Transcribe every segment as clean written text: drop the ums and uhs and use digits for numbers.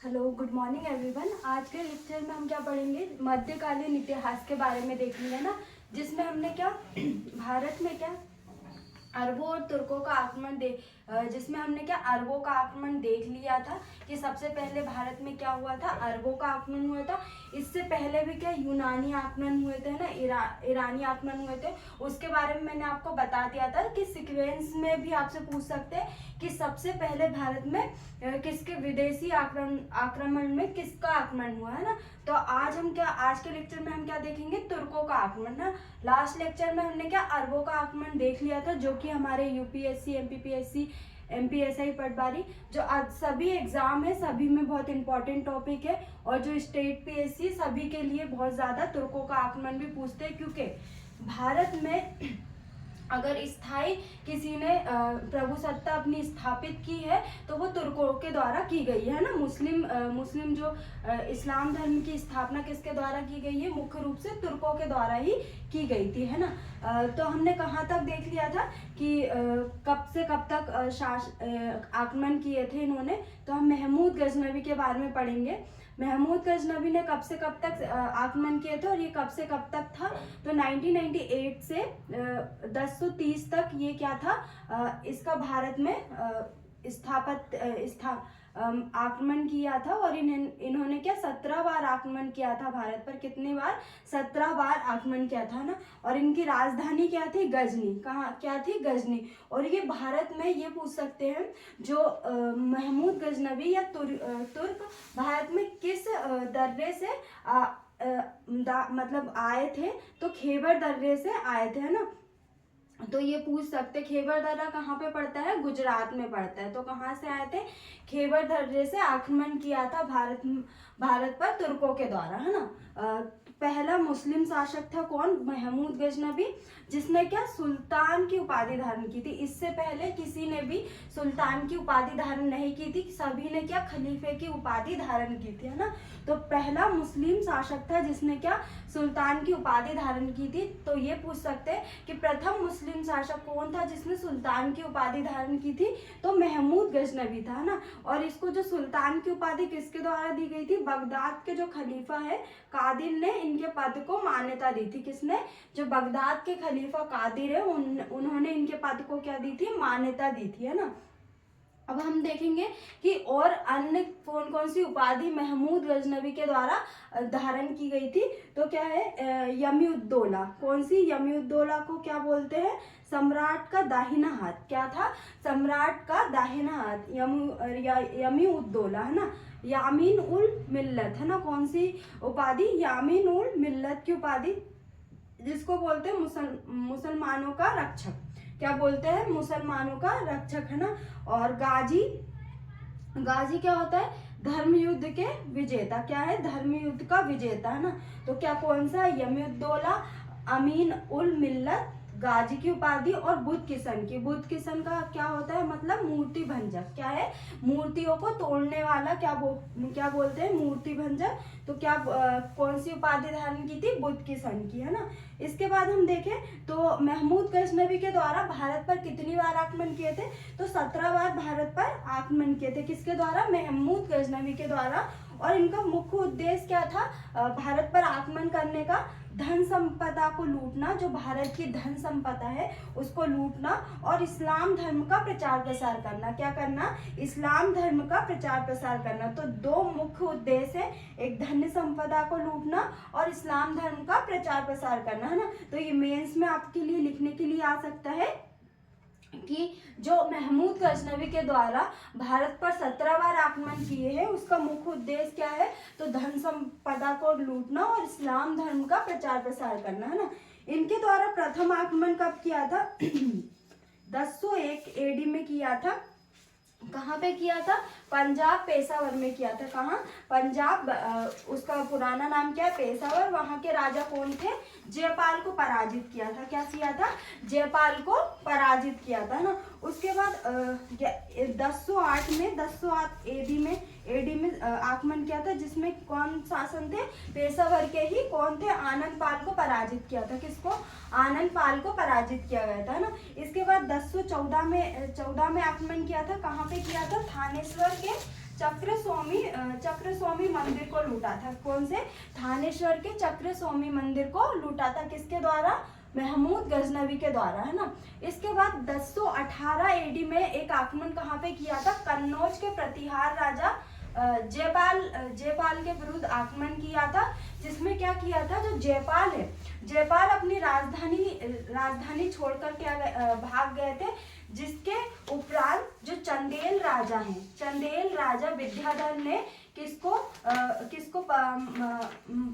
Hello, good morning everyone. आज के lecture में हम क्या पढ़ेंगे, मध्यकालीन इतिहास के बारे में देखेंगे ना, जिसमें हमने क्या भारत में क्या अरबों और तुर्कों का आक्रमण जिसमें हमने क्या अरबों का आक्रमण देख लिया था कि सबसे पहले भारत में क्या हुआ था, अरबों का आक्रमण हुआ था। इससे पहले भी क्या यूनानी आक्रमण हुए थे ना, ईरानी आक्रमण हुए थे। उसके बारे में मैंने आपको बता दिया था कि सीक्वेंस में भी आपसे पूछ सकते हैं कि सबसे पहले भारत में किसके विदेशी आक्रमण में किसका आक्रमण हुआ है ना। तो आज के लेक्चर में हम क्या देखेंगे, तुर्कों का आक्रमण ना। लास्ट लेक्चर में हमने क्या अरबों का आक्रमण देख लिया था, जो कि हमारे यूपीएससी, एमपीपीएससी, एमपीएसआई पटवारी जो आज सभी एग्जाम है, सभी में बहुत इंपॉर्टेंट टॉपिक है। और जो स्टेट पीएससी सभी के लिए बहुत ज्यादा तुर्कों का आक्रमण भी पूछते हैं, क्योंकि भारत में अगर स्थायी किसी ने प्रभुसत्ता अपनी स्थापित की है तो वो तुर्कों के द्वारा की गई है ना। मुस्लिम जो इस्लाम धर्म की स्थापना किसके द्वारा की गई है, मुख्य रूप से तुर्कों के द्वारा ही की गई थी, है ना। तो हमने कहाँ तक देख लिया था कि कब से कब तक आक्रमण किए थे इन्होंने। तो हम महमूद गजनवी के बारे में पढ़ेंगे। महमूद गजनवी ने कब से कब तक आक्रमण किए थे और ये कब से कब तक था। तो 1998 से 1030 तक ये क्या था, इसका भारत में आक्रमण किया था। और इन्होंने क्या 17 बार आक्रमण किया था भारत पर। कितनी बार? 17 बार आक्रमण किया था ना। और इनकी राजधानी क्या थी? गजनी। कहाँ क्या थी? गजनी। और ये भारत में ये पूछ सकते हैं, जो महमूद गजनवी या तुर्क भारत में किस दर्रे से मतलब आए थे, तो खैबर दर्रे से आए थे, है ना। तो ये पूछ सकते, खैबर दर्रा कहाँ पे पड़ता है? गुजरात में पड़ता है। तो कहाँ से आए थे? खैबर दर्रे से आक्रमण किया था भारत पर तुर्कों के द्वारा, है ना। पहला मुस्लिम शासक था कौन? महमूद गजनवी, जिसने क्या सुल्तान की उपाधि धारण की थी। इससे पहले किसी ने भी सुल्तान की उपाधि धारण नहीं की थी, सभी ने क्या खलीफे की उपाधि धारण की थी, है ना। तो पहला मुस्लिम शासक था जिसने क्या सुल्तान की उपाधि धारण की थी। तो ये पूछ सकते हैं कि प्रथम मुस्लिम शासक कौन था जिसने सुल्तान की उपाधि धारण की थी, तो महमूद गजनवी था ना। और इसको जो सुल्तान की उपाधि किसके द्वारा दी गई थी? बगदाद के जो खलीफा है कादिर ने इनके पद को मान्यता दी थी। किसने? जो बगदाद के खलीफा कादिर है उन्होंने इनके पद को क्या दी थी? मान्यता दी थी, है ना। अब हम देखेंगे कि और अन्य कौन कौन सी उपाधि महमूद गजनवी के द्वारा धारण की गई थी। तो क्या है? यमी उद्दौला। कौन सी? यमी उद्दौला को क्या बोलते हैं? सम्राट का दाहिना हाथ। क्या था? सम्राट का दाहिना हाथ, यमी उद्दौला, है ना। यामीन उल मिल्लत, है ना। कौन सी उपाधि? यामीन उल मिल्लत की उपाधि, जिसको बोलते हैं मुसलमानों का रक्षक। क्या बोलते हैं? मुसलमानों का रक्षक, है ना। और गाजी क्या होता है? धर्म युद्ध के विजेता। क्या है? धर्म युद्ध का विजेता, है ना। तो क्या कौन सा? यमीउद्दौला, अमीन उल मिल्लत, गाजी की उपाधि। और बुद्ध किशन का क्या होता है? मतलब मूर्ति भंजक। क्या है? मूर्तियों को तोड़ने वाला। क्या बोलते हैं? मूर्ति भंजक। तो क्या कौन सी उपाधि धारण की थी? बुद्ध किशन की, है ना। इसके बाद हम देखें तो महमूद गजनवी के द्वारा भारत पर कितनी बार आक्रमण किए थे? तो 17 बार भारत पर आक्रमण किए थे। किसके द्वारा? महमूद गजनवी के द्वारा। और इनका मुख्य उद्देश्य क्या था भारत पर आक्रमण करने का? धन संपदा को लूटना, जो भारत की धन संपदा है उसको लूटना, और इस्लाम धर्म का प्रचार प्रसार करना। क्या करना? इस्लाम धर्म का प्रचार प्रसार करना। तो दो मुख्य उद्देश्य है, एक धन संपदा को लूटना और इस्लाम धर्म का प्रचार प्रसार करना, है ना। तो ये मेंस में आपके लिए लिखने के लिए आ सकता है कि जो महमूद गजनवी के द्वारा भारत पर 17 बार आक्रमण किए हैं, उसका मुख्य उद्देश्य क्या है? तो धन संपदा को लूटना और इस्लाम धर्म का प्रचार प्रसार करना, है ना। इनके द्वारा प्रथम आक्रमण कब किया था? 1001 एडी में किया था। कहाँ पे किया था? पंजाब पेशावर में किया था। कहाँ? पंजाब, उसका पुराना नाम क्या है? पेशावर। वहां के राजा कौन थे? जयपाल को पराजित किया था। क्या किया था? जयपाल को पराजित किया था ना। उसके बाद 1008 एडी में आक्रमण किया था, जिसमें कौन शासन थे? पेशावर के ही कौन थे? आनंद पाल को पराजित किया था। किसको? आनंद पाल को पराजित किया गया था ना। इसके बाद 1014 में आक्रमण किया था। कहाँ पे किया था? चक्रस्वामी मंदिर को लूटा था। कौन से? थानेश्वर के चक्रस्वामी मंदिर को लूटा था। किसके द्वारा? महमूद गजनवी के द्वारा, है ना। इसके बाद 1018 एडी में एक आक्रमण कहाँ पे किया था? कन्नौज के प्रतिहार राजा जयपाल के विरुद्ध आक्रमण किया था, जिसमें क्या किया था? जो जयपाल है, जयपाल अपनी राजधानी छोड़कर भाग गए थे, जिसके उपरांत जो चंदेल राजा हैं, चंदेल राजा विद्याधर ने किसको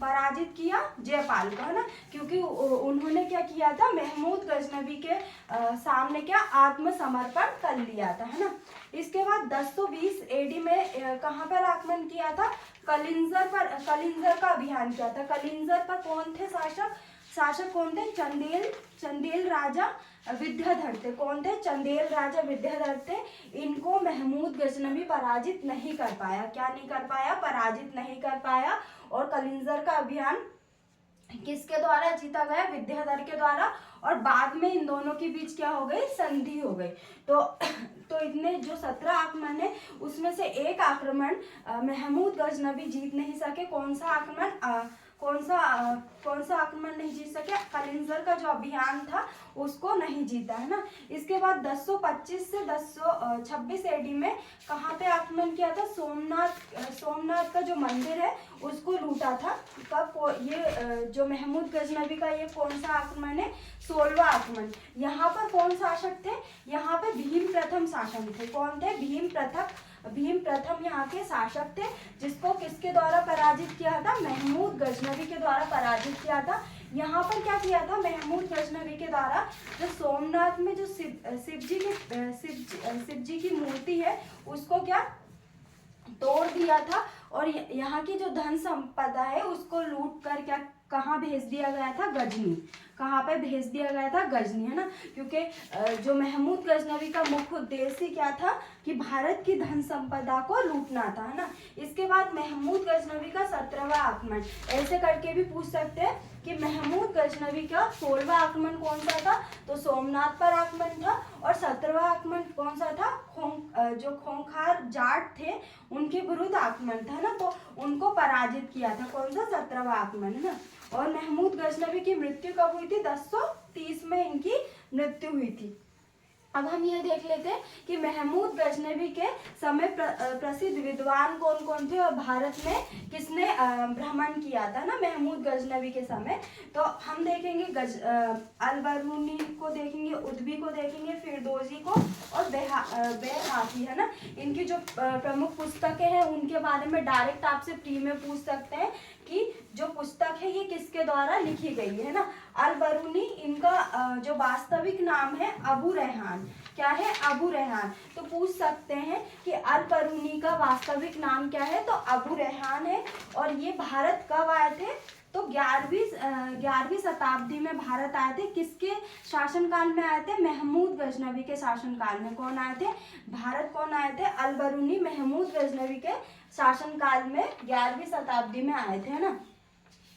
पराजित किया? जयपाल को, है ना। क्योंकि उन्होंने क्या किया था? महमूद गजनवी के सामने क्या आत्मसमर्पण कर लिया था, है ना। इसके बाद 1020 एडी में कहाँ पर आक्रमण किया था? कलिंजर का अभियान किया था। कलिंजर पर कौन थे शासक कौन थे? चंदेल राजा विद्याधर थे। कौन थे? चंदेल राजा विद्याधर थे। इनको महमूद गजनवी पराजित नहीं कर पाया। क्या नहीं कर पाया? पराजित नहीं कर पाया। और कलिंजर का अभियान किसके द्वारा जीता गया? विद्याधर के द्वारा। और बाद में इन दोनों के बीच क्या हो गई? संधि हो गई। तो इतने जो 17 आक्रमण है, उसमें से एक आक्रमण महमूद गजनवी जीत नहीं सके। कौन सा आक्रमण? कौन सा आक्रमण नहीं जीत सके? कलिंजर का जो अभियान था उसको नहीं जीता, है ना। इसके बाद 1025 से 1026 एडी में कहाँ पे आक्रमण किया था? सोमनाथ का जो मंदिर है उसको लूटा था। कब? ये जो महमूद गजनवी का ये कौन सा आक्रमण है? 16वां आक्रमण। यहाँ पर कौन शासक थे? यहाँ पे भीम प्रथम शासक थे। कौन थे? भीम प्रथम यहाँ के शासक थे, जिसको किसके द्वारा पराजित किया था? महमूद गजनवी के द्वारा पराजित किया था। यहाँ पर क्या किया था? महमूद गजनवी के द्वारा जो सोमनाथ में जो शिव जी की मूर्ति है उसको क्या तोड़ दिया था, और यहाँ की जो धन संपदा है उसको लूट कर क्या कहाँ भेज दिया गया था? गजनी। कहाँ पे भेज दिया गया था? गजनी, है ना। क्योंकि जो महमूद गजनवी का मुख्य उद्देश्य क्या था? कि भारत की धन संपदा को लूटना था, है ना। इसके बाद महमूद गजनवी का 17वां आक्रमण, ऐसे करके भी पूछ सकते हैं कि महमूद गजनवी का 16वां आक्रमण कौन सा था? तो सोमनाथ पर आक्रमण था। और 17वां आक्रमण कौन सा था? जो खोंखार जाट थे उनके विरुद्ध आक्रमण था ना, तो उनको पराजित किया था। कौन सा? 17वां आक्रमण, है ना। और महमूद गजनवी की मृत्यु कब हुई थी? 1030 में इनकी मृत्यु हुई थी। अब हम ये देख लेते हैं कि महमूद गजनवी के समय प्रसिद्ध विद्वान कौन कौन थे और भारत में किसने भ्रमण किया था ना महमूद गजनवी के समय। तो हम देखेंगे अल-बरूनी को देखेंगे, उद्बी को देखेंगे, फिरदौसी को और बैहाकी, है ना। इनकी जो प्रमुख पुस्तकें हैं उनके बारे में डायरेक्ट आपसे प्री में पूछ सकते हैं कि जो पुस्तक है ये किसके द्वारा लिखी गई है ना। अल-बरूनी, इनका जो वास्तविक नाम है अबू रेहान। क्या है? अबू रेहान। तो पूछ सकते हैं कि अल-बरूनी का वास्तविक नाम क्या है? तो अबू रेहान है। और ये भारत कब आए थे? तो 11वीं शताब्दी में भारत आए थे। किसके शासनकाल में आए थे? महमूद गजनवी के शासनकाल में। कौन आए थे? भारत कौन आए थे? अल-बरूनी महमूद गजनवी के शासनकाल में 11वीं शताब्दी में आए थे, है ना।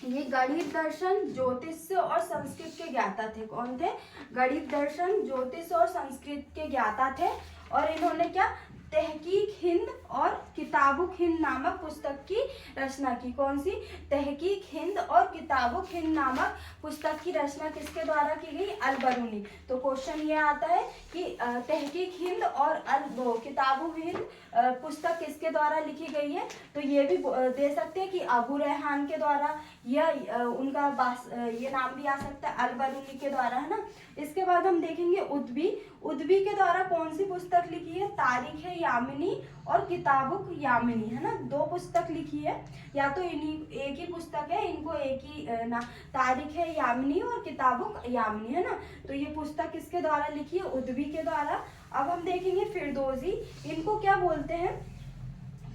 ये गणित, दर्शन, ज्योतिष और संस्कृत के ज्ञाता थे। कौन थे? गणित, दर्शन, ज्योतिष और संस्कृत के ज्ञाता थे। और इन्होंने क्या तहकीक हिंद और किताबुक हिंद नामक पुस्तक की रचना की। कौन सी? तहकीक हिंद और किताबुक हिंद नामक पुस्तक की रचना किसके द्वारा की गई? अल-बरूनी। तो क्वेश्चन ये आता है कि तहकीक हिंद और किताबुक हिंद पुस्तक किसके द्वारा लिखी गई है? तो ये भी दे सकते हैं कि अबू रेहान के द्वारा, या उनका ये नाम भी आ सकता है अल-बरूनी के द्वारा, है ना। इसके बाद हम देखेंगे उद्बी के द्वारा कौन सी पुस्तक लिखी है? तारीख है यामिनी और किताबुक यामिनी, है ना। दो पुस्तक लिखी है, या तो इन्हीं एक ही पुस्तक है, इनको एक ही तारीख है यामिनी और किताबुक यामिनी, है ना। तो ये पुस्तक किसके द्वारा लिखी है? उद्बी के द्वारा। अब हम देखेंगे फिरदौसी, इनको क्या बोलते हैं?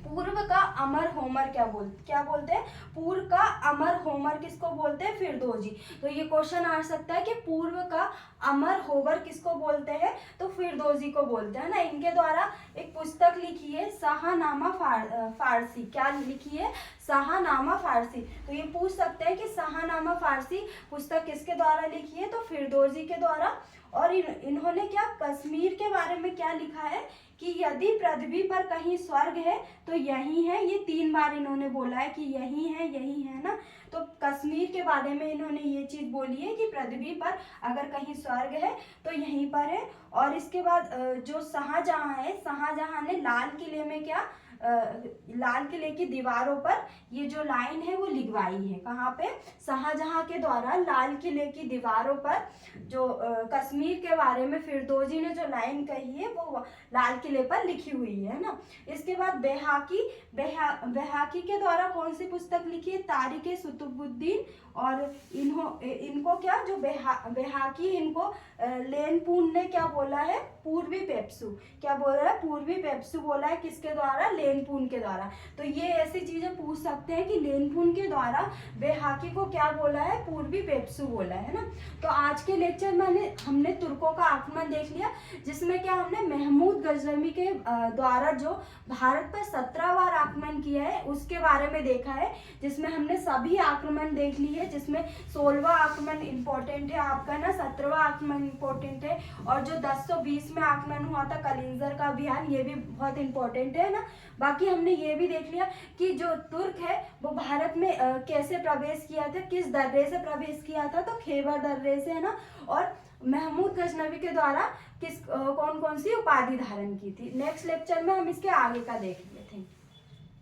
पूर्व का अमर होमर। क्या बोलते हैं? पूर्व का अमर होमर किसको बोलते हैं? फिरदौसी। तो ये क्वेश्चन आ सकता है कि पूर्व का अमर होमर किसको बोलते हैं? तो फिरदौसी को बोलते हैं ना। इनके द्वारा एक पुस्तक लिखी है शाहनामा फारसी। क्या लिखी है? शाहनामा फारसी। तो ये पूछ सकते हैं कि शाहनामा फारसी पुस्तक किसके द्वारा लिखी है? तो फिरदौसी के द्वारा। और इन्होंने क्या कश्मीर के बारे में क्या लिखा है? कि यदि पृथ्वी पर कहीं स्वर्ग है तो यही है। ये 3 बार इन्होंने बोला है कि यही है ना। तो कश्मीर के बारे में इन्होंने ये चीज़ बोली है कि पृथ्वी पर अगर कहीं स्वर्ग है तो यहीं पर है। और इसके बाद जो शाहजहां है, शाहजहां ने लाल किले में क्या लाल किले की दीवारों पर ये जो लाइन है वो लिखवाई है। कहाँ पे? शाहजहां के द्वारा लाल किले की दीवारों पर जो कश्मीर के बारे में फिरदौसी ने जो लाइन कही है वो लाल किले पर लिखी हुई है ना। इसके बाद बैहाकी के द्वारा कौन सी पुस्तक लिखी है? तारिक कुतुबुद्दीन। और इनको क्या जो बैहाकी इनको लेनपून ने क्या बोला है? पूर्वी पेप्सू। क्या बोला है? पूर्वी पेप्सू बोला है। किसके द्वारा? लेनपून के द्वारा। तो ये ऐसी चीजें पूछ सकते हैं कि लेनपून के द्वारा बैहाकी को क्या बोला है? पूर्वी पेप्सू बोला है ना। तो आज के लेक्चर में हमने तुर्कों का आक्रमण देख लिया, जिसमें क्या हमने महमूद गजनवी के द्वारा जो भारत पर 17 बार आक्रमण किया है उसके बारे में देखा है, जिसमें हमने सभी आक्रमण देख ली है, जिसमें 16वां आक्रमण इम्पोर्टेंट है आपका ना, 17वां आक्रमण इम्पोर्टेंट है, और जो 1020 में आक्रमण हुआ था कलिंजर का अभियान ये भी बहुत इम्पोर्टेंट है ना। बाकी हमने ये भी देख लिया कि जो तुर्क है वो भारत में कैसे प्रवेश किया था, किस दर्रे से प्रवेश किया था, तो खैबर दर्रे से है ना। और महमूद गजनवी के द्वारा कौन कौन सी उपाधि धारण की थी। नेक्स्ट लेक्चर में हम इसके आगे का देखेंगे। Thank you.